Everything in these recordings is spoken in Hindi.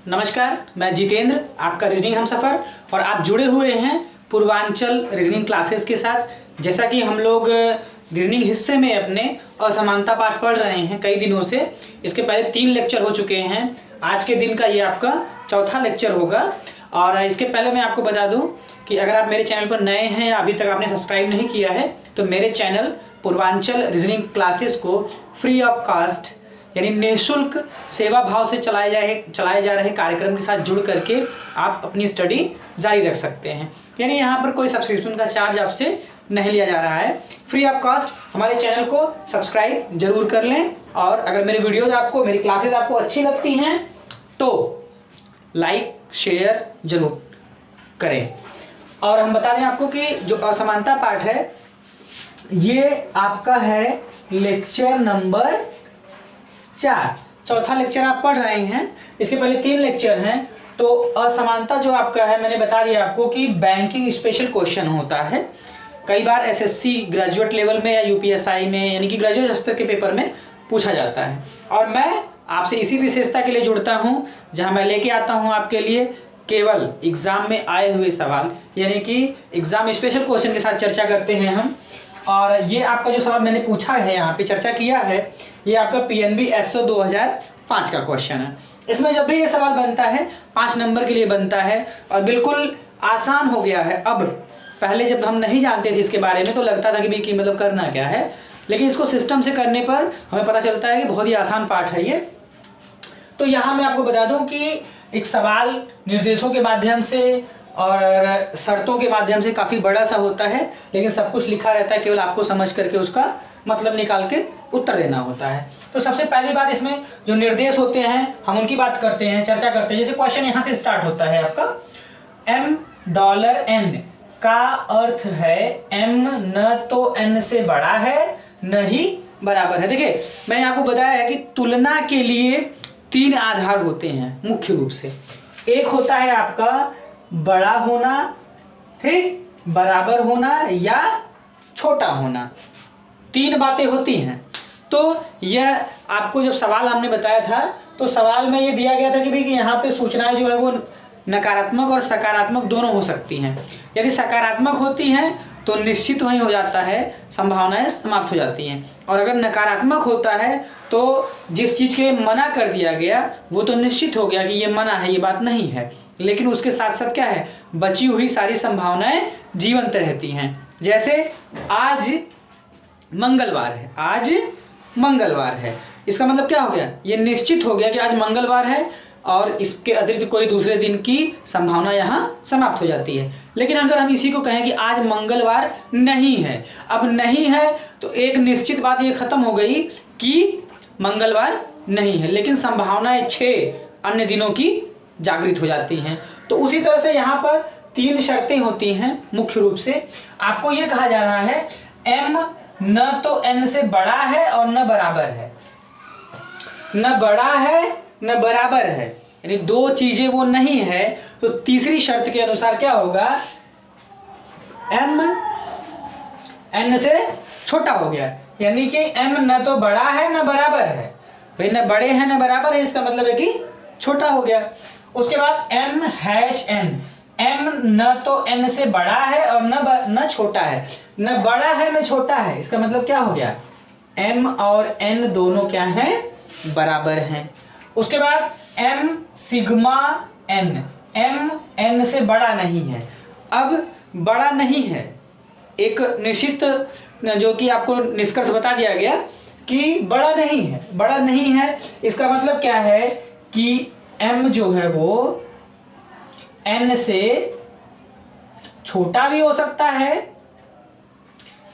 नमस्कार, मैं जितेंद्र, आपका रीजनिंग हमसफर, और आप जुड़े हुए हैं पूर्वांचल रीजनिंग क्लासेस के साथ। जैसा कि हम लोग रीजनिंग हिस्से में अपने असमानता पाठ पढ़ रहे हैं कई दिनों से। इसके पहले 3 लेक्चर हो चुके हैं। आज के दिन का ये आपका चौथा लेक्चर होगा। और इसके पहले मैं आपको बता दूं कि अगर आप मेरे चैनल पर नए हैं या अभी तक आपने सब्सक्राइब नहीं किया है तो मेरे चैनल पूर्वांचल रीजनिंग क्लासेस को फ्री ऑफ कास्ट यानी निःशुल्क सेवा भाव से चलाए जा रहे कार्यक्रम के साथ जुड़ करके आप अपनी स्टडी जारी रख सकते हैं। यानी यहाँ पर कोई सब्सक्रिप्शन का चार्ज आपसे नहीं लिया जा रहा है, फ्री ऑफ कॉस्ट। हमारे चैनल को सब्सक्राइब जरूर कर लें, और अगर मेरी वीडियोज़ आपको, मेरी क्लासेस आपको अच्छी लगती हैं तो लाइक शेयर जरूर करें। और हम बता दें आपको कि जो असमानता पाठ है ये आपका है लेक्चर नंबर 4, चौथा लेक्चर आप पढ़ रहे हैं। इसके पहले 3 लेक्चर हैं। तो असमानता जो आपका है, मैंने बता दिया आपको कि बैंकिंग स्पेशल क्वेश्चन होता है। कई बार एसएससी ग्रेजुएट लेवल में या यूपीएसआई में यानी कि ग्रेजुएट स्तर के पेपर में पूछा जाता है। और मैं आपसे इसी विशेषता के लिए जुड़ता हूँ जहाँ मैं लेके आता हूँ आपके लिए केवल एग्जाम में आए हुए सवाल, यानी कि एग्जाम स्पेशल क्वेश्चन के साथ चर्चा करते हैं हम। और ये आपका जो सवाल मैंने पूछा है, यहाँ पे चर्चा किया है, ये आपका पीएनबी एसओ 2005 का क्वेश्चन है। इसमें जब भी ये सवाल बनता है 5 नंबर के लिए बनता है और बिल्कुल आसान हो गया है। अब पहले जब हम नहीं जानते थे इसके बारे में तो लगता था कि भाई मतलब करना क्या है, लेकिन इसको सिस्टम से करने पर हमें पता चलता है कि बहुत ही आसान पाठ है ये। तो यहाँ मैं आपको बता दूं कि एक सवाल निर्देशों के माध्यम से और शर्तों के माध्यम से काफ़ी बड़ा सा होता है, लेकिन सब कुछ लिखा रहता है, केवल आपको समझ करके उसका मतलब निकाल के उत्तर देना होता है। तो सबसे पहली बात, इसमें जो निर्देश होते हैं हम उनकी बात करते हैं, चर्चा करते हैं। जैसे क्वेश्चन यहाँ से स्टार्ट होता है आपका, $n का अर्थ है m न तो n से बड़ा है न ही बराबर है। देखिए मैंने आपको बताया है कि तुलना के लिए 3 आधार होते हैं मुख्य रूप से। एक होता है आपका बड़ा होना, ठीक, बराबर होना या छोटा होना। 3 बातें होती हैं। तो यह आपको जब सवाल हमने बताया था तो सवाल में ये दिया गया था कि भाई कि यहाँ पे सूचनाएं जो है वो नकारात्मक और सकारात्मक दोनों हो सकती हैं। यदि सकारात्मक होती हैं तो निश्चित वहीं हो जाता है, संभावनाएं समाप्त हो जाती हैं। और अगर नकारात्मक होता है तो जिस चीज़ के लिए मना कर दिया गया वो तो निश्चित हो गया कि ये मना है, ये बात नहीं है, लेकिन उसके साथ साथ क्या है, बची हुई सारी संभावनाएं जीवंत रहती हैं। जैसे आज मंगलवार है, आज मंगलवार है, इसका मतलब क्या हो गया, ये निश्चित हो गया कि आज मंगलवार है और इसके अतिरिक्त कोई दूसरे दिन की संभावना यहाँ समाप्त हो जाती है। लेकिन अगर हम इसी को कहें कि आज मंगलवार नहीं है, अब नहीं है तो एक निश्चित बात ये खत्म हो गई कि मंगलवार नहीं है, लेकिन संभावनाएं 6 अन्य दिनों की जागृत हो जाती हैं। तो उसी तरह से यहाँ पर 3 शर्तें होती हैं मुख्य रूप से। आपको ये कहा जा रहा है m न तो n से बड़ा है और न बराबर है, न बड़ा है न बराबर है, यानी 2 चीजें वो नहीं है। तो तीसरी शर्त के अनुसार क्या होगा, m n से छोटा हो गया, यानी कि m न तो बड़ा है न बराबर है। भाई न बड़े हैं न बराबर है, इसका मतलब है कि छोटा हो गया। उसके बाद m#n, m न तो n से बड़ा है और न छोटा है, न बड़ा है न छोटा है, इसका मतलब क्या हो गया, m और n दोनों क्या हैं, बराबर हैं। उसके बाद m sigma n, m n से बड़ा नहीं है। अब बड़ा नहीं है, एक निश्चित जो कि आपको निष्कर्ष बता दिया गया कि बड़ा नहीं है, बड़ा नहीं है, इसका मतलब क्या है कि m जो है वो n से छोटा भी हो सकता है,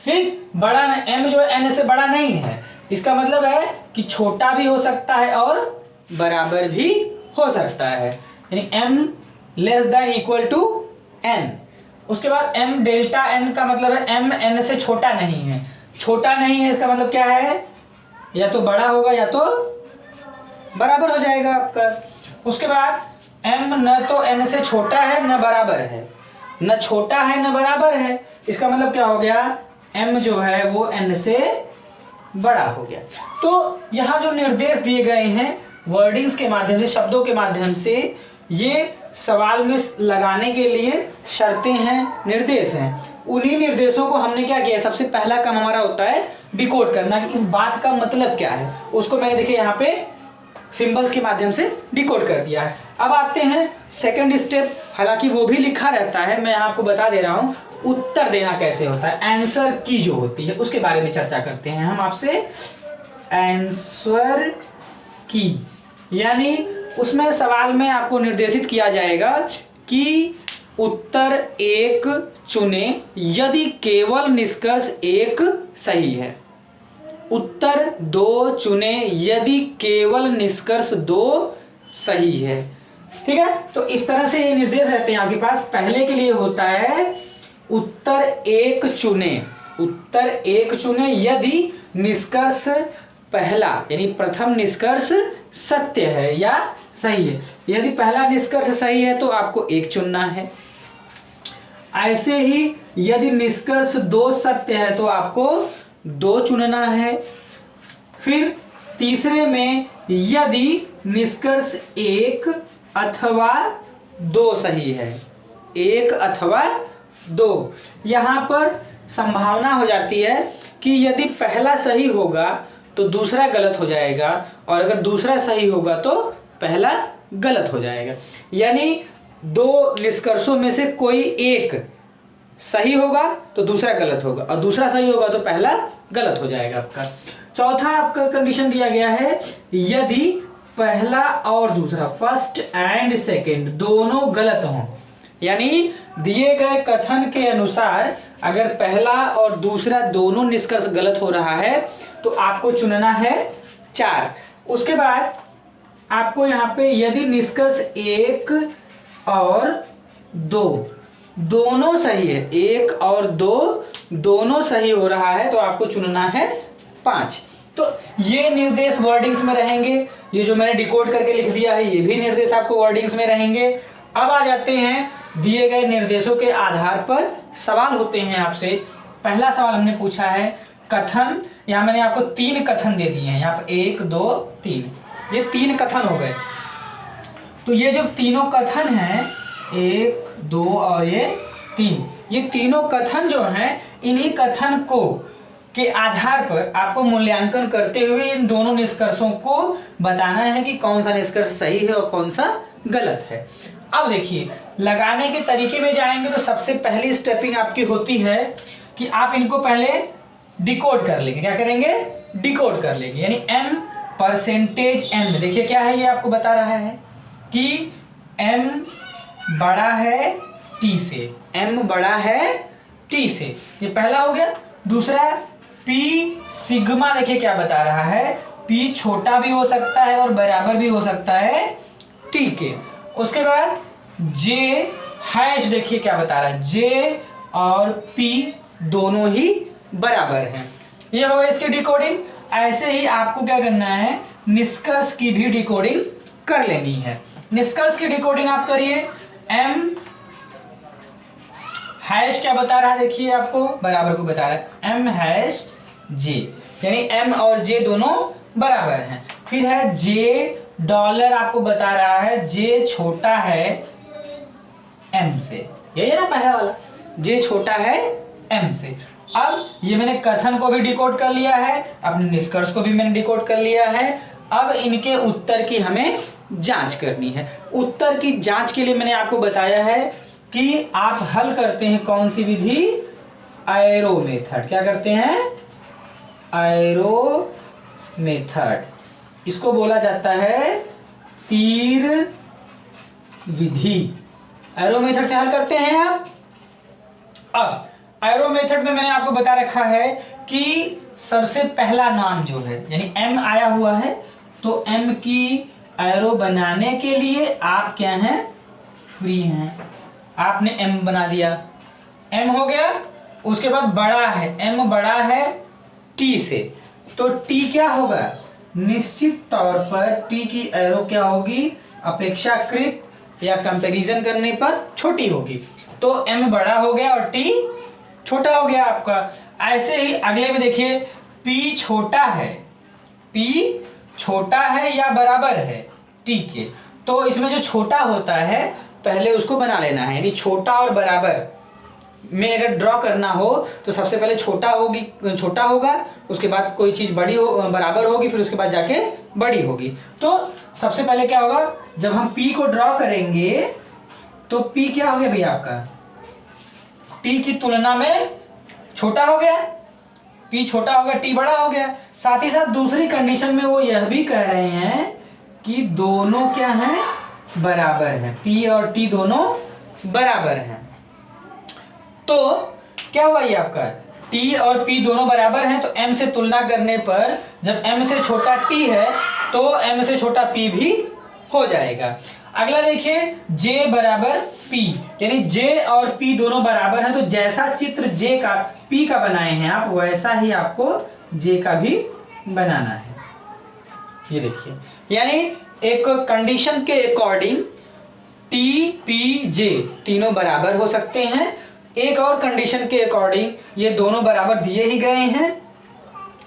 ठीक, बड़ा m जो है n से बड़ा नहीं है, इसका मतलब है कि छोटा भी हो सकता है और बराबर भी हो सकता है, यानी m less than equal to n। उसके बाद m डेल्टा n का मतलब है m n से छोटा नहीं है, छोटा नहीं है इसका मतलब क्या है, या तो बड़ा होगा या तो बराबर हो जाएगा आपका। उसके बाद m न तो n से छोटा है न बराबर है, न छोटा है न बराबर है, इसका मतलब क्या हो गया, m जो है वो n से बड़ा हो गया। तो यहाँ जो निर्देश दिए गए हैं वर्डिंग्स के माध्यम से, शब्दों के माध्यम से ये सवाल में लगाने के लिए शर्तें हैं, निर्देश हैं। उन्हीं निर्देशों को हमने क्या किया, सबसे पहला काम हमारा होता है डिकोड करना कि इस बात का मतलब क्या है। उसको मैंने देखिए यहाँ पे सिंबल्स के माध्यम से डिकोड कर दिया है। अब आते हैं सेकंड स्टेप, हालांकि वो भी लिखा रहता है, मैं आपको बता दे रहा हूं उत्तर देना कैसे होता है। आंसर की जो होती है उसके बारे में चर्चा करते हैं हम आपसे। आंसर की यानी उसमें सवाल में आपको निर्देशित किया जाएगा कि उत्तर एक चुने यदि केवल निष्कर्ष एक सही है, उत्तर दो चुने यदि केवल निष्कर्ष दो सही है। ठीक है, तो इस तरह से ये निर्देश रहते हैं आपके पास। पहले के लिए होता है उत्तर एक चुने, उत्तर एक चुने यदि निष्कर्ष पहला यानी प्रथम निष्कर्ष सत्य है या सही है। यदि पहला निष्कर्ष सही है तो आपको एक चुनना है। ऐसे ही यदि निष्कर्ष दो सत्य है तो आपको दो चुनना है। फिर तीसरे में यदि निष्कर्ष एक अथवा दो सही है, एक अथवा दो, यहां पर संभावना हो जाती है कि यदि पहला सही होगा तो दूसरा गलत हो जाएगा, और अगर दूसरा सही होगा तो पहला गलत हो जाएगा। यानी दो निष्कर्षों में से कोई एक सही होगा तो दूसरा गलत होगा, और दूसरा सही होगा तो पहला गलत हो जाएगा आपका। चौथा आपका कंडीशन दिया गया है यदि पहला और दूसरा, फर्स्ट एंड सेकंड, दोनों गलत हों। यानी दिए गए कथन के अनुसार अगर पहला और दूसरा दोनों निष्कर्ष गलत हो रहा है तो आपको चुनना है 4। उसके बाद आपको यहाँ पे यदि निष्कर्ष 1 और 2 दोनों सही है, 1 और 2 दोनों सही हो रहा है तो आपको चुनना है 5। तो ये निर्देश वर्डिंग्स में रहेंगे। ये जो मैंने डिकोड करके लिख दिया है ये भी निर्देश आपको वर्डिंग्स में रहेंगे। अब आ जाते हैं दिए गए निर्देशों के आधार पर सवाल होते हैं आपसे। पहला सवाल हमने पूछा है कथन, यहाँ मैंने आपको 3 कथन दे दिए हैं, यहाँ पर 1 2 3, ये 3 कथन हो गए। तो ये जो तीनों कथन हैं 1 2 और ये 3, ये तीनों कथन जो हैं इन्हीं कथन को के आधार पर आपको मूल्यांकन करते हुए इन दोनों निष्कर्षों को बताना है कि कौन सा निष्कर्ष सही है और कौन सा गलत है। अब देखिए लगाने के तरीके में जाएंगे तो सबसे पहली स्टेपिंग आपकी होती है कि आप इनको पहले डिकोड कर लेंगे। क्या करेंगे? डिकोड कर लेंगे। यानी m%n, देखिए क्या है ये आपको बता रहा है कि m बड़ा है t से, m बड़ा है t से, ये पहला हो गया। दूसरा p सिग्मा, देखिए क्या बता रहा है, p छोटा भी हो सकता है और बराबर भी हो सकता है t के। उसके बाद j हैश, देखिए क्या बता रहा है, j और p दोनों ही बराबर हैं। ये हो गया इसकी डिकोडिंग। ऐसे ही आपको क्या करना है, निष्कर्ष की भी डिकोडिंग कर लेनी है। निष्कर्ष की डिकोडिंग आप करिए। m हैश क्या बता रहा है, देखिए आपको बराबर को बता रहा है m हैश j, यानी m और j दोनों बराबर हैं। फिर है j डॉलर, आपको बता रहा है j छोटा है m से, यही है ना पहला वाला, j छोटा है m से। अब ये मैंने कथन को भी डिकोड कर लिया है, अपने निष्कर्ष को भी मैंने डिकोड कर लिया है। अब इनके उत्तर की हमें जांच करनी है। उत्तर की जांच के लिए मैंने आपको बताया है कि आप हल करते हैं कौन सी विधि, एरो मेथड। क्या करते हैं? Arrow method. इसको बोला जाता है तीर विधि। एरो मेथड से हल करते हैं आप। अब एरो मेथड में मैंने आपको बता रखा है कि सबसे पहला नाम जो है, यानी m आया हुआ है, तो m की एरो बनाने के लिए आप क्या हैं, फ्री हैं। आपने m बना दिया, m हो गया। उसके बाद बड़ा है, m बड़ा है t से, तो t क्या होगा, निश्चित तौर पर t की एरो क्या होगी, अपेक्षाकृत या कंपैरिजन करने पर छोटी होगी। तो m बड़ा हो गया और t छोटा हो गया आपका। ऐसे ही अगले में देखिए p छोटा है, p छोटा है या बराबर है टी के, तो इसमें जो छोटा होता है पहले उसको बना लेना है, यानी छोटा और बराबर में अगर ड्रॉ करना हो तो सबसे पहले छोटा होगा, उसके बाद कोई चीज़ बड़ी हो बराबर होगी, फिर उसके बाद जाके बड़ी होगी। तो सबसे पहले क्या होगा, जब हम P को ड्रॉ करेंगे तो P क्या हो गया भैया आपका, T की तुलना में छोटा हो गया, P छोटा हो गया, T बड़ा हो गया। साथ ही साथ दूसरी कंडीशन में वो यह भी कह रहे हैं कि दोनों क्या हैं, बराबर हैं, P और T दोनों बराबर हैं। तो क्या हुआ ये आपका, T और P दोनों बराबर हैं, तो M से तुलना करने पर जब M से छोटा T है तो M से छोटा P भी हो जाएगा। अगला देखिए J बराबर P, यानी J और P दोनों बराबर हैं, तो जैसा चित्र J का P का बनाए हैं आप, वैसा ही आपको J का भी बनाना है। ये देखिए, यानी एक कंडीशन के अकॉर्डिंग T, P, J तीनों बराबर हो सकते हैं, एक और कंडीशन के अकॉर्डिंग ये दोनों बराबर दिए ही गए हैं।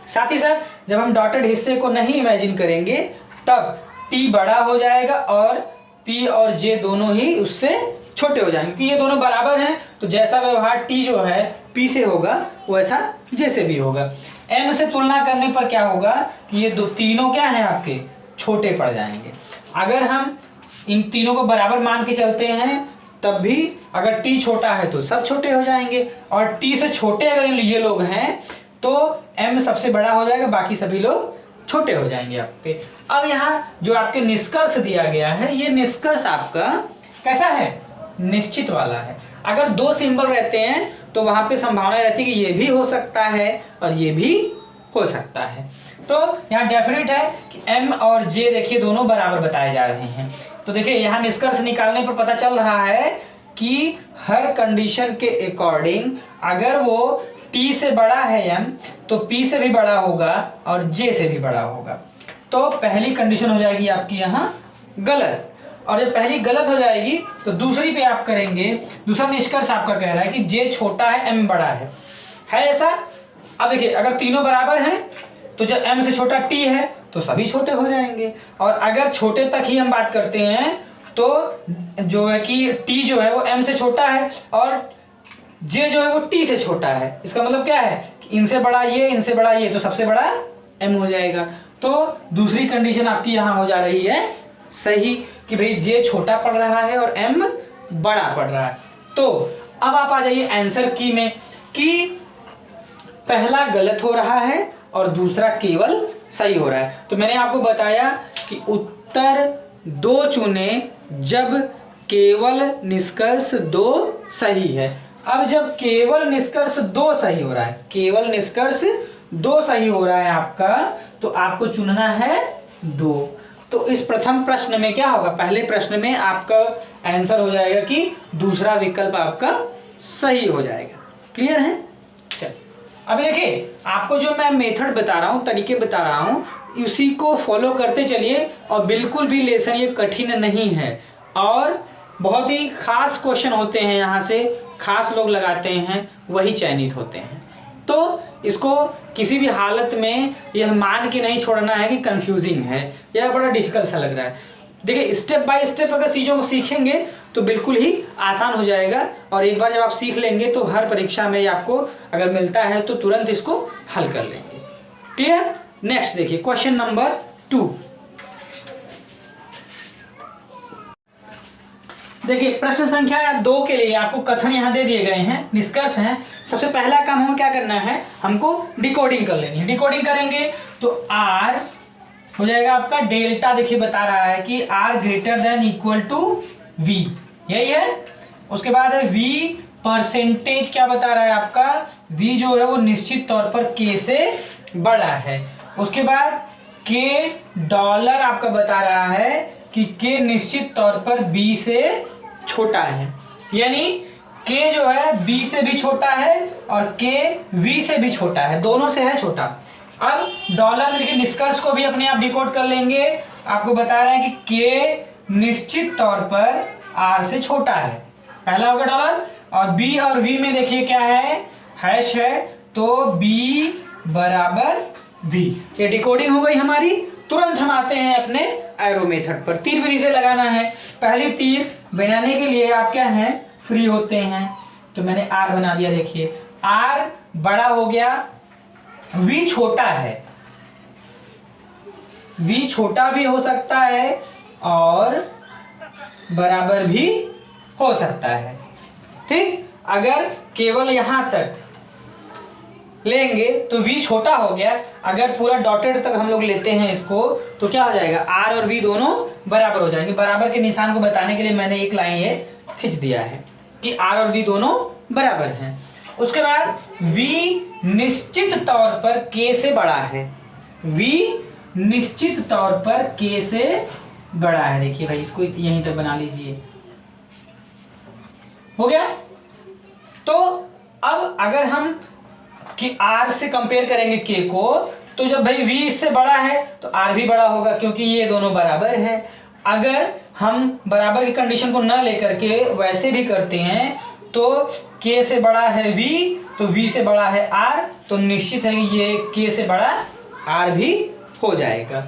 साथ ही साथ जब हम डॉटेड हिस्से को नहीं इमेजिन करेंगे तब T बड़ा हो जाएगा और P और J दोनों ही उससे छोटे हो जाएंगे, क्योंकि ये दोनों बराबर हैं, तो जैसा व्यवहार T जो है P से होगा वैसा J से भी होगा। M से तुलना करने पर क्या होगा कि ये तीनों क्या हैं आपके, छोटे पड़ जाएंगे। अगर हम इन तीनों को बराबर मान के चलते हैं तब भी अगर T छोटा है तो सब छोटे हो जाएंगे, और T से छोटे अगर ये लोग हैं तो M सबसे बड़ा हो जाएगा, बाकी सभी लोग छोटे हो जाएंगे आपके। अब यहाँ जो आपके निष्कर्ष दिया गया है, ये निष्कर्ष आपका कैसा है, निश्चित वाला है। अगर दो सिंबल रहते हैं तो वहां पे संभावना रहती है कि ये भी हो सकता है और ये भी हो सकता है। तो यहाँ डेफिनेट है कि M और J देखिए दोनों बराबर बताए जा रहे हैं। तो देखिए यहाँ निष्कर्ष निकालने पर पता चल रहा है कि हर कंडीशन के अकॉर्डिंग अगर वो T से बड़ा है M तो P से भी बड़ा होगा और J से भी बड़ा होगा। तो पहली कंडीशन हो जाएगी आपकी यहाँ गलत, और जब पहली गलत हो जाएगी तो दूसरी पे आप करेंगे, दूसरा निष्कर्ष आपका कह रहा है कि J छोटा है M बड़ा है ऐसा। अब देखिए अगर तीनों बराबर हैं तो जब M से छोटा T है तो सभी छोटे हो जाएंगे, और अगर छोटे तक ही हम बात करते हैं तो जो है कि T जो है वो M से छोटा है और J जो है वो T से छोटा है। इसका मतलब क्या है कि इनसे बड़ा ये, इनसे बड़ा ये, तो सबसे बड़ा M हो जाएगा। तो दूसरी कंडीशन आपकी यहाँ हो जा रही है सही कि भाई J छोटा पड़ रहा है और M बड़ा पड़ रहा है। तो अब आप आ जाइए आंसर की में कि पहला गलत हो रहा है और दूसरा केवल सही हो रहा है। तो मैंने आपको बताया कि उत्तर 2 चुने जब केवल निष्कर्ष 2 सही है। अब जब केवल निष्कर्ष 2 सही हो रहा है, केवल निष्कर्ष 2 सही हो रहा है आपका, तो आपको चुनना है 2। तो इस प्रथम प्रश्न में क्या होगा, पहले प्रश्न में आपका आंसर हो जाएगा कि दूसरा विकल्प आपका सही हो जाएगा। क्लियर है? चलिए अभी देखिए आपको जो मैं मेथड बता रहा हूँ, तरीके बता रहा हूँ, उसी को फॉलो करते चलिए, और बिल्कुल भी लेसन ये कठिन नहीं है, और बहुत ही खास क्वेश्चन होते हैं, यहाँ से खास लोग लगाते हैं, वही चयनित होते हैं। तो इसको किसी भी हालत में यह मान के नहीं छोड़ना है कि कंफ्यूजिंग है, यह बड़ा डिफिकल्ट सा लग रहा है। देखिए स्टेप बाय स्टेप अगर चीज़ों को सीखेंगे तो बिल्कुल ही आसान हो जाएगा, और एक बार जब आप सीख लेंगे तो हर परीक्षा में आपको अगर मिलता है तो तुरंत इसको हल कर लेंगे। क्लियर? नेक्स्ट देखिए क्वेश्चन नंबर 2। देखिए प्रश्न संख्या 2 के लिए आपको कथन यहाँ दे दिए गए हैं, निष्कर्ष हैं। सबसे पहला काम हमें क्या करना है, हमको डिकोडिंग कर लेनी है। डिकोडिंग करेंगे तो R हो जाएगा आपका डेल्टा, देखिए बता रहा है कि R greater than equal to V, यही है। उसके बाद है V परसेंटेज, क्या बता रहा है आपका, V जो है वो निश्चित तौर पर K से बड़ा है। उसके बाद K डॉलर आपका बता रहा है कि K निश्चित तौर पर B से छोटा है, यानी K जो है B से भी छोटा है और K V से भी छोटा है, दोनों से है छोटा। अब डॉलर में देखिए निष्कर्ष को भी अपने आप डिकोड कर लेंगे। आपको बता रहे हैं कि K निश्चित तौर पर R से छोटा है, पहला होगा डॉलर, और B और V में देखिए क्या है, हैश है, तो B बराबर V। ये डिकोडिंग हो गई हमारी। तुरंत हम आते हैं अपने एरो मेथड पर। तीर विधि से लगाना है। पहली तीर बनाने के लिए आप क्या है, फ्री होते हैं। तो मैंने आर बना दिया। देखिए आर बड़ा हो गया, वी छोटा है, वी छोटा भी हो सकता है और बराबर भी हो सकता है। ठीक, अगर केवल यहां तक लेंगे तो v छोटा हो गया। अगर पूरा डॉटेड तक हम लोग लेते हैं इसको तो क्या हो जाएगा, r और v दोनों बराबर हो जाएंगे। बराबर के निशान को बताने के लिए मैंने एक लाइन ये खींच दिया है कि r और v दोनों बराबर हैं। उसके बाद v निश्चित तौर पर k से बड़ा है, v निश्चित तौर पर k से बड़ा है। देखिए भाई इसको यहीं तक बना लीजिए, हो गया। तो अब अगर हम कि r से कंपेयर करेंगे k को, तो जब भाई v इससे बड़ा है तो r भी बड़ा होगा क्योंकि ये दोनों बराबर है। अगर हम बराबर की कंडीशन को न लेकर के वैसे भी करते हैं तो k से बड़ा है v तो v से बड़ा है r, तो निश्चित है कि ये k से बड़ा r भी हो जाएगा।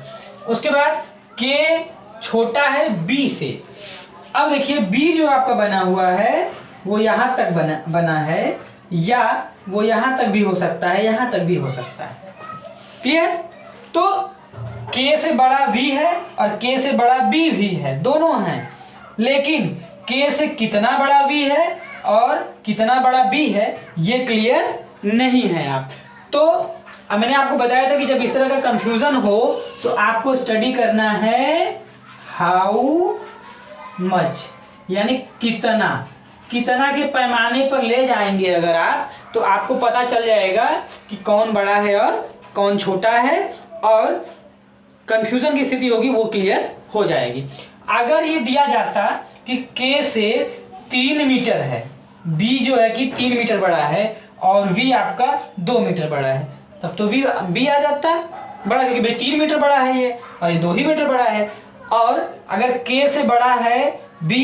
उसके बाद k छोटा है b से। अब देखिए b जो आपका बना हुआ है वो यहाँ तक बना है, या वो यहाँ तक भी हो सकता है, यहाँ तक भी हो सकता है। क्लियर? तो k से बड़ा v है और k से बड़ा b भी है, दोनों हैं। लेकिन k से कितना बड़ा v है और कितना बड़ा b है ये क्लियर नहीं है आप। तो अब मैंने आपको बताया था कि जब इस तरह का कंफ्यूजन हो तो आपको स्टडी करना है हाउ मच, यानी कितना, कितना के पैमाने पर ले जाएंगे अगर आप, तो आपको पता चल जाएगा कि कौन बड़ा है और कौन छोटा है, और कंफ्यूजन की स्थिति होगी वो क्लियर हो जाएगी। अगर ये दिया जाता कि k से 3 मीटर है, b जो है कि 3 मीटर बड़ा है और v आपका 2 मीटर बड़ा है, तब तो b आ जाता बड़ा, क्योंकि भाई 3 मीटर बड़ा है ये और ये 2 ही मीटर बड़ा है। और अगर k से बड़ा है b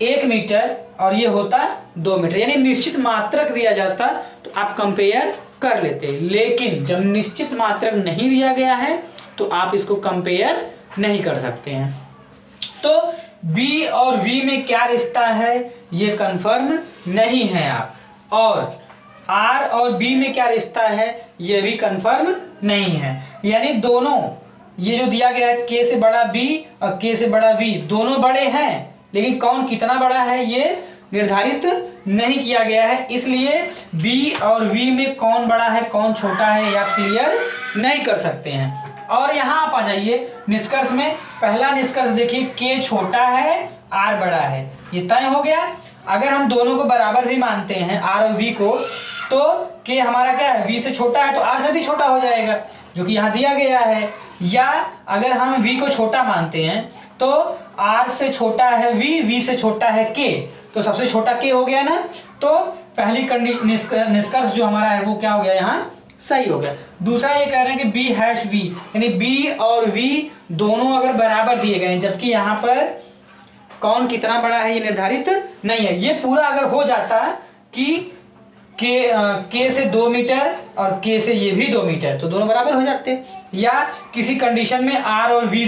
1 मीटर और ये होता 2 मीटर, यानी निश्चित मात्रक दिया जाता तो आप कंपेयर कर लेते। लेकिन जब निश्चित मात्रक नहीं दिया गया है तो आप इसको कंपेयर नहीं कर सकते हैं। तो b और v में क्या रिश्ता है ये कंफर्म नहीं है आप, और r और b में क्या रिश्ता है ये भी कंफर्म नहीं है। यानी दोनों, ये जो दिया गया है k से बड़ा b और k से बड़ा v दोनों बड़े हैं, लेकिन कौन कितना बड़ा है ये निर्धारित नहीं किया गया है। इसलिए b और v में कौन बड़ा है कौन छोटा है या क्लियर नहीं कर सकते हैं। और यहाँ आप आ जाइए निष्कर्ष में। पहला निष्कर्ष देखिए, k छोटा है r बड़ा है, ये तय हो गया। अगर हम दोनों को बराबर भी मानते हैं r और v को, तो k हमारा क्या है, v से छोटा है तो r से भी छोटा हो जाएगा जो कि यहाँ दिया गया है। या अगर हम v को छोटा मानते हैं तो r से छोटा है v से छोटा है k, तो सबसे छोटा k हो गया ना। तो पहली निष्कर्ष जो हमारा है वो क्या हो गया, यहाँ सही हो गया। दूसरा ये कह रहे हैं कि b हैश v, यानी b और v दोनों अगर बराबर दिए गए हैं, जबकि यहाँ पर कौन कितना बड़ा है ये निर्धारित नहीं है। ये पूरा अगर हो जाता कि k से 2 मीटर और k से ये भी 2 मीटर, तो दोनों बराबर हो जाते। या किसी कंडीशन में r और b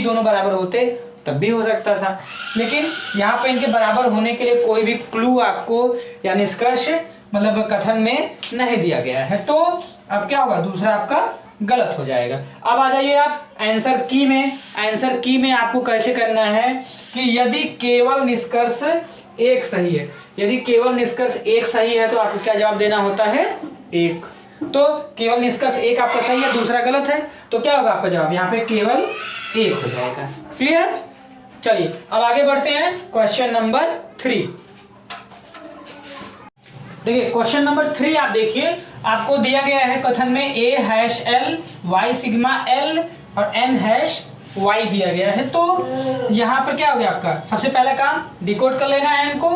दोनों बराबर होते तब भी हो सकता था। लेकिन यहाँ पे इनके बराबर होने के लिए कोई भी क्लू आपको या निष्कर्ष मतलब कथन में नहीं दिया गया है। तो अब क्या होगा, दूसरा आपका गलत हो जाएगा। अब आ जाइए आप आंसर की में। आंसर की में आपको कैसे करना है कि यदि केवल निष्कर्ष एक सही है, यदि केवल निष्कर्ष एक सही है तो आपको क्या जवाब देना होता है, 1। तो केवल निष्कर्ष एक आपका सही है, दूसरा गलत है, तो क्या होगा आपका जवाब, यहाँ पे केवल 1 हो जाएगा। क्लियर? चलिए अब आगे बढ़ते हैं क्वेश्चन नंबर 3। देखिए क्वेश्चन नंबर 3 आप देखिए, आपको दिया गया है कथन में a hash l y sigma l और n हैश y दिया गया है। तो यहाँ पर क्या हो गया आपका, सबसे पहला काम डिकोड कर लेना है इनको।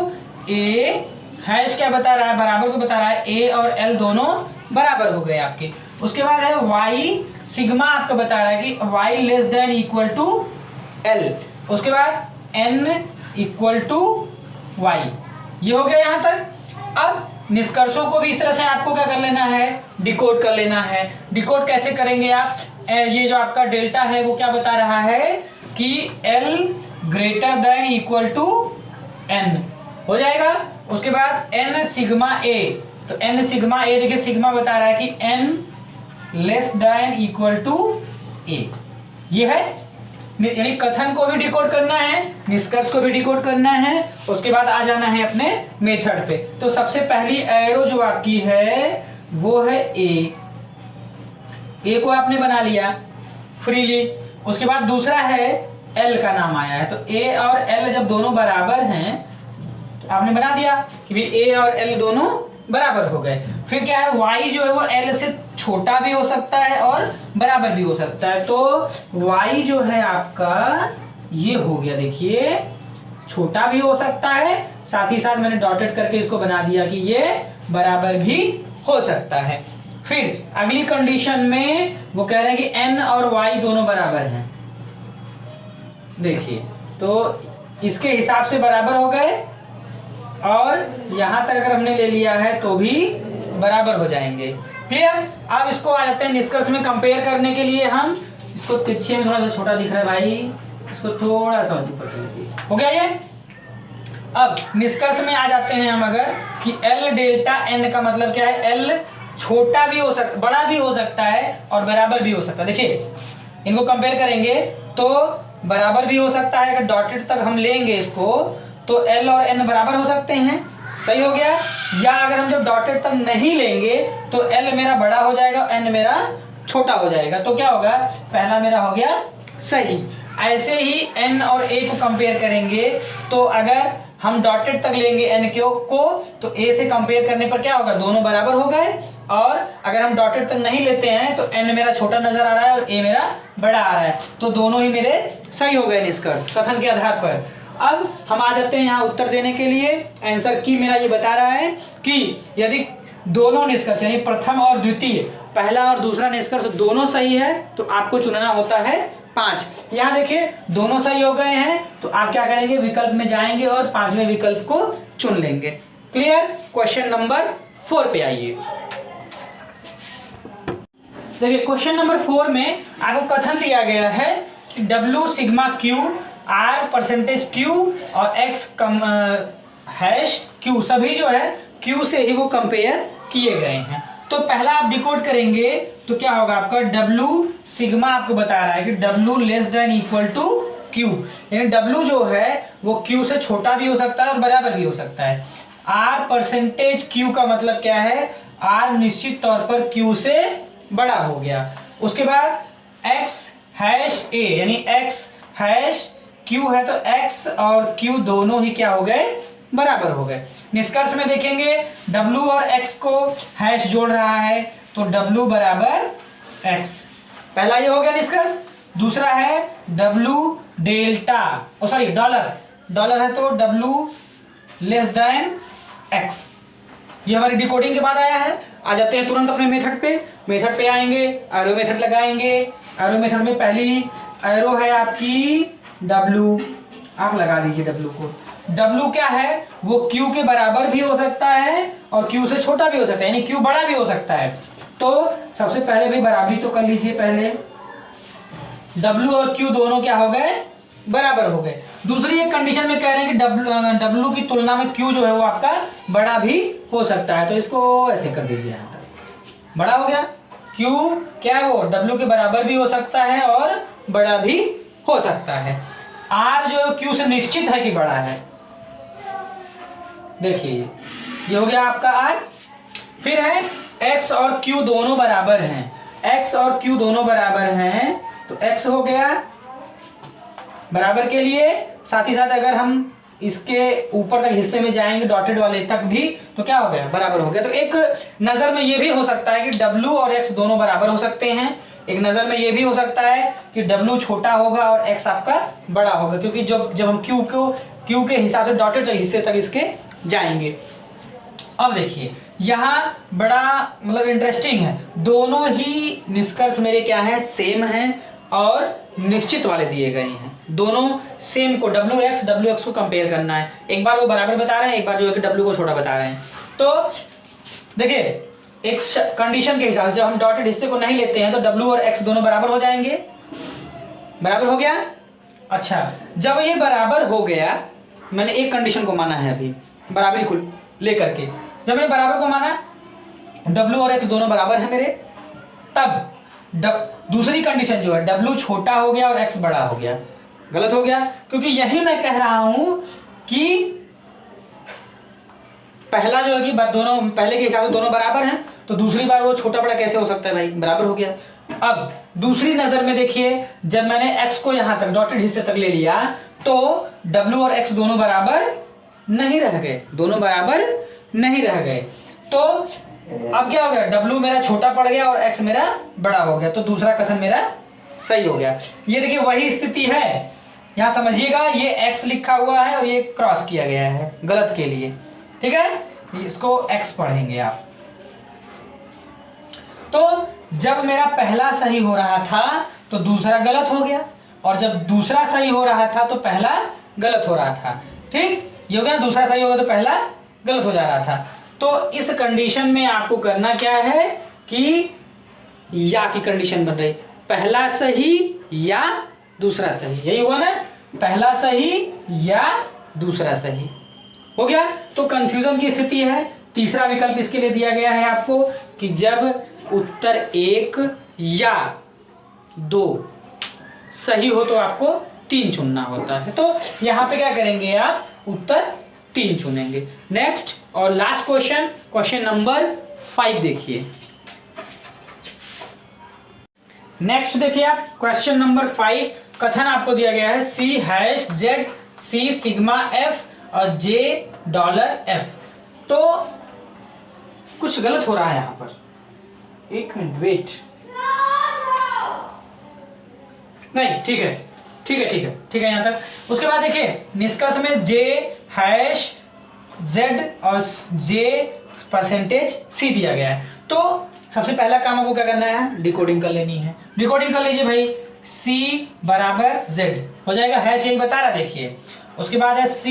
a हैश क्या बता रहा है, बराबर को बता रहा है, a और l दोनों बराबर हो गए आपके। उसके बाद है y सिग्मा आपका बता रहा है कि y less than equal to l। उसके बाद n इक्वल टू y, ये हो गया यहाँ तक। अब निष्कर्षों को भी इस तरह से आपको क्या कर लेना है, डिकोड कर लेना है। डिकोड कैसे करेंगे आप, ये जो आपका डेल्टा है वो क्या बता रहा है कि L greater than equal to N हो जाएगा। उसके बाद N सिग्मा A, तो N सिग्मा A देखिए सिग्मा बता रहा है कि N less than equal to A, ये है। यानी कथन को भी डिकोड करना है, निष्कर्ष को भी डिकोड करना है, उसके बाद आ जाना है अपने मेथड पे। तो सबसे पहली एरो जो आपकी है वो है ए को आपने बना लिया फ्रीली। उसके बाद दूसरा है एल का नाम आया है, तो ए और एल जब दोनों बराबर हैं तो आपने बना दिया कि भी ए और एल दोनों बराबर हो गए। फिर क्या है, y जो है वो l से छोटा भी हो सकता है और बराबर भी हो सकता है। तो y जो है आपका ये हो गया, देखिए छोटा भी हो सकता है, साथ ही साथ मैंने डॉटेड करके इसको बना दिया कि ये बराबर भी हो सकता है। फिर अगली कंडीशन में वो कह रहे हैं कि n और y दोनों बराबर हैं, देखिए तो इसके हिसाब से बराबर हो गए, और यहां तक अगर हमने ले लिया है तो भी बराबर हो जाएंगे। क्लियर। अब इसको आ जाते हैं निष्कर्ष में कंपेयर करने के लिए। हम इसको तिरछे में थोड़ा सा छोटा दिख रहा है भाई, इसको थोड़ा सा ऊपर कर दीजिए, हो गया ये। अब निष्कर्ष में आ जाते हैं हम, अगर कि L डेल्टा N का मतलब क्या है, L छोटा भी हो सकता, बड़ा भी हो सकता है और बराबर भी हो सकता है। देखिए इनको कंपेयर करेंगे तो बराबर भी हो सकता है, अगर डॉटेड तक हम लेंगे इसको तो L और N बराबर हो सकते हैं, सही हो गया। या अगर हम जब डॉटेड तक नहीं लेंगे तो L मेरा बड़ा हो जाएगा, N मेरा छोटा हो जाएगा, तो क्या होगा, पहला मेरा हो गया सही। ऐसे ही N और A को कंपेयर करेंगे तो अगर हम डॉटेड तक लेंगे N को तो A से कंपेयर करने पर क्या होगा, दोनों बराबर हो गए। और अगर हम डॉटेड तक नहीं लेते हैं तो N मेरा छोटा नजर आ रहा है और A मेरा बड़ा आ रहा है, तो दोनों ही मेरे सही हो गए निष्कर्ष कथन के आधार पर। अब हम आ जाते हैं यहाँ उत्तर देने के लिए। आंसर की मेरा ये बता रहा है कि यदि दोनों निष्कर्ष यानी प्रथम और द्वितीय, पहला और दूसरा निष्कर्ष दोनों सही है तो आपको चुनना होता है 5। यहाँ देखिए दोनों सही हो गए हैं तो आप क्या करेंगे, विकल्प में जाएंगे और 5वें विकल्प को चुन लेंगे। क्लियर। क्वेश्चन नंबर 4 पे आइए। देखिए क्वेश्चन नंबर 4 में आपको कथन दिया गया है कि W sigma Q, R percentage Q और X हैश Q सभी जो है Q से ही वो कंपेयर किए गए हैं। तो पहला आप डिकोड करेंगे तो क्या होगा आपका, W सिग्मा आपको बता रहा है कि W less than equal to Q, यानी W जो है वो Q से छोटा भी हो सकता है और बराबर भी हो सकता है। R परसेंटेज Q का मतलब क्या है, R निश्चित तौर पर Q से बड़ा हो गया। उसके बाद X हैश A यानी X हैश Q है तो X और Q दोनों ही क्या हो गए, बराबर हो गए। निष्कर्ष में देखेंगे W और X को हैश जोड़ रहा है तो W बराबर X, पहला ये हो गया निष्कर्ष। दूसरा है W डेल्टा डॉलर है तो W लेस देन X, ये हमारी डिकोडिंग के बाद आया है। आ जाते हैं तुरंत अपने मेथड पे आएंगे, एरो मेथड लगाएंगे। एरो मेथड में पहली एरो है आपकी W, आप लगा दीजिए W को। W क्या है, वो Q के बराबर भी हो सकता है और Q से छोटा भी हो सकता है, यानी Q बड़ा भी हो सकता है। तो सबसे पहले भी बराबरी तो कर लीजिए, पहले W और Q दोनों क्या हो गए, बराबर हो गए। दूसरी एक कंडीशन में कह रहे हैं कि W की तुलना में Q जो है वो आपका बड़ा भी हो सकता है, तो इसको ऐसे कर दीजिए, यहाँ तक बड़ा हो गया। Q क्या है, वो W के बराबर भी हो सकता है और बड़ा भी हो सकता है। R जो Q से निश्चित है कि बड़ा है, देखिए ये हो गया आपका R। फिर है X और Q दोनों बराबर हैं, X और Q दोनों बराबर हैं तो X हो गया बराबर के लिए। साथ ही साथ अगर हम इसके ऊपर तक हिस्से में जाएंगे डॉटेड वाले तक भी तो क्या हो गया, बराबर हो गया। तो एक नजर में ये भी हो सकता है कि W और X दोनों बराबर हो सकते हैं। एक नजर में ये भी हो सकता है कि W छोटा होगा और X आपका बड़ा होगा, क्योंकि जब हम Q के हिसाब से डॉटेड हिस्से तक इसके जाएंगे। अब देखिए यहाँ बड़ा मतलब इंटरेस्टिंग है, दोनों ही निष्कर्ष मेरे क्या है, सेम हैं और निश्चित वाले दिए गए हैं। दोनों सेम को WX को कंपेयर करना है। एक बार वो बराबर बता रहे हैं, एक बार जो है W को छोटा बता रहे हैं। तो देखिए एक कंडीशन के हिसाब से जब हम डॉटेड हिस्से को नहीं लेते हैं तो W और X दोनों बराबर हो जाएंगे। बराबर हो गया। अच्छा, जब ये बराबर हो गया, मैंने एक कंडीशन को माना है अभी बराबरी को लेकर के, जब मैंने बराबर को माना W और X दोनों बराबर है मेरे, तब दूसरी कंडीशन जो है W छोटा हो गया और X बड़ा हो गया। गलत हो गया, क्योंकि यही मैं कह रहा हूं कि पहला जो है कि दोनों पहले के हिसाब से दोनों बराबर हैं, तो दूसरी बार वो छोटा बड़ा कैसे हो सकता है भाई, बराबर हो गया। अब दूसरी नजर में देखिए, जब मैंने x को यहां तक डॉटेड हिस्से तक ले लिया तो w और x दोनों बराबर नहीं रह गए, दोनों बराबर नहीं रह गए। तो अब क्या हो गया, w मेरा छोटा पड़ गया और x मेरा बड़ा हो गया, तो दूसरा कथन मेरा सही हो गया। ये देखिए वही स्थिति है, यहां समझिएगा ये x लिखा हुआ है और ये क्रॉस किया गया है गलत के लिए, ठीक है, इसको x पढ़ेंगे आप। तो जब मेरा पहला सही हो रहा था तो दूसरा गलत हो गया, और जब दूसरा सही हो रहा था तो पहला गलत हो रहा था। ठीक, ये हो गया, दूसरा सही होगा तो पहला गलत हो जा रहा था। तो इस कंडीशन में आपको करना क्या है कि या की कंडीशन बन रही, पहला सही या दूसरा सही, यही हुआ ना, पहला सही या दूसरा सही हो गया। तो कंफ्यूजन की स्थिति है। तीसरा विकल्प इसके लिए दिया गया है आपको कि जब उत्तर 1 या 2 सही हो तो आपको 3 चुनना होता है। तो यहां पे क्या करेंगे आप, उत्तर 3 चुनेंगे। नेक्स्ट और लास्ट क्वेश्चन, क्वेश्चन नंबर 5 देखिए। नेक्स्ट देखिए आप क्वेश्चन नंबर 5, कथन आपको दिया गया है C#Z C सिग्मा F और J$F। तो कुछ गलत हो रहा है यहां पर, एक मिनट वेट, नहीं ठीक है ठीक है ठीक है ठीक है यहां तक। उसके बाद देखिए निष्कर्ष में J#Z और J%C दिया गया है। तो सबसे पहला काम आपको क्या करना है, डिकोडिंग कर लेनी है। डिकोडिंग कर लीजिए भाई, C बराबर Z हो जाएगा, हैश यही बता रहा देखिए। उसके बाद है C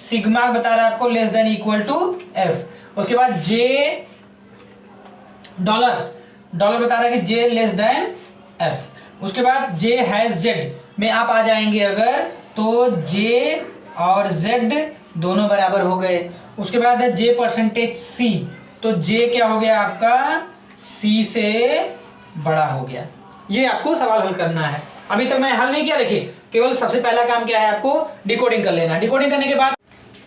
सिग्मा बता रहा है आपको less than equal to F। उसके बाद J डॉलर बता रहा है कि J लेस देन F। उसके बाद J#Z में आप आ जाएंगे अगर तो J और Z दोनों बराबर हो गए। उसके बाद है J%C, तो J क्या हो गया आपका C से बड़ा हो गया। ये आपको सवाल हल करना है। अभी तक मैं हल नहीं किया, देखिए केवल सबसे पहला काम क्या है, आपको डिकोडिंग कर लेना। डिकोडिंग करने के बाद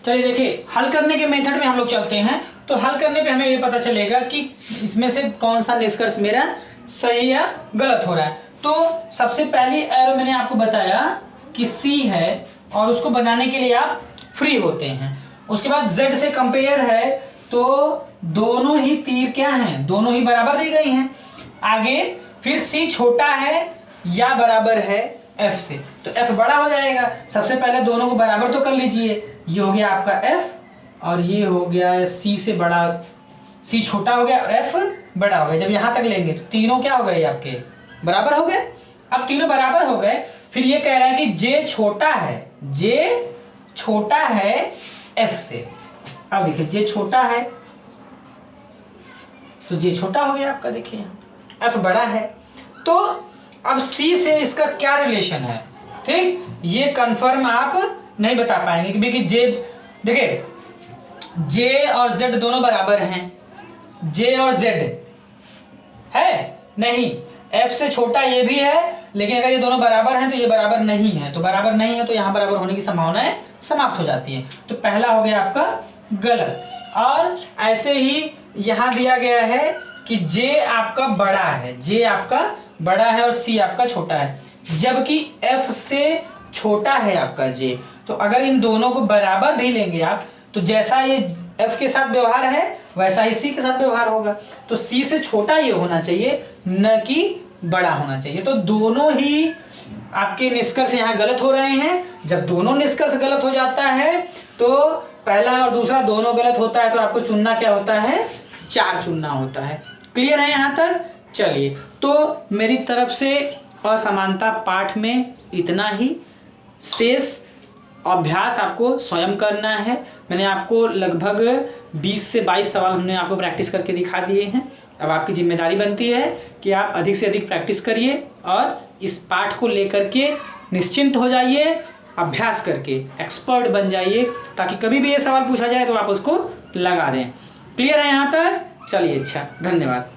चलिए देखिए हल करने के मेथड में हम लोग चलते हैं। तो हल करने पे हमें ये पता चलेगा कि इसमें से कौन सा निष्कर्ष मेरा सही या गलत हो रहा है। तो सबसे पहली एरो मैंने आपको बताया कि C है और उसको बनाने के लिए आप फ्री होते हैं। उसके बाद Z से कंपेयर है तो दोनों ही तीर क्या हैं, दोनों ही बराबर दी गई हैं। आगे फिर C छोटा है या बराबर है F से, तो F बड़ा हो जाएगा। सबसे पहले दोनों को बराबर तो कर लीजिए, ये हो गया आपका F और ये हो गया C से बड़ा, C छोटा हो गया और F बड़ा हो गया। जब यहां तक लेंगे तो तीनों क्या हो गए आपके, बराबर हो गए। अब तीनों बराबर हो गए, फिर ये कह रहा है कि J छोटा है F से। अब देखिए J छोटा है तो J छोटा हो गया आपका, देखिए यहाँ F बड़ा है। तो अब C से इसका क्या रिलेशन है, ठीक, ये कंफर्म आप नहीं बता पाएंगे क्योंकि J देखिए J और Z दोनों बराबर हैं। J और Z है नहीं, F से छोटा ये भी है, लेकिन अगर ये दोनों बराबर हैं तो ये बराबर नहीं है, तो बराबर नहीं है तो यहाँ बराबर होने की संभावनाएं समाप्त हो जाती है। तो पहला हो गया आपका गलत। और ऐसे ही यहाँ दिया गया है कि J आपका बड़ा है, J आपका बड़ा है और C आपका छोटा है, जबकि F से छोटा है आपका J। तो अगर इन दोनों को बराबर भी लेंगे आप तो जैसा ये F के साथ व्यवहार है वैसा ही C के साथ व्यवहार होगा। तो C से छोटा ये होना चाहिए, न कि बड़ा होना चाहिए। तो दोनों ही आपके निष्कर्ष यहाँ गलत हो रहे हैं। जब दोनों निष्कर्ष गलत हो जाता है तो पहला और दूसरा दोनों गलत होता है, तो आपको चुनना क्या होता है, 4 चुनना होता है। क्लियर है यहाँ तक? चलिए, तो मेरी तरफ से असमानता पाठ में इतना ही। शेष अभ्यास आपको स्वयं करना है। मैंने आपको लगभग 20 से 22 सवाल हमने आपको प्रैक्टिस करके दिखा दिए हैं। अब आपकी जिम्मेदारी बनती है कि आप अधिक से अधिक प्रैक्टिस करिए और इस पाठ को लेकर के निश्चिंत हो जाइए, अभ्यास करके एक्सपर्ट बन जाइए, ताकि कभी भी ये सवाल पूछा जाए तो आप उसको लगा दें। क्लियर है यहाँ तक? चलिए, अच्छा, धन्यवाद।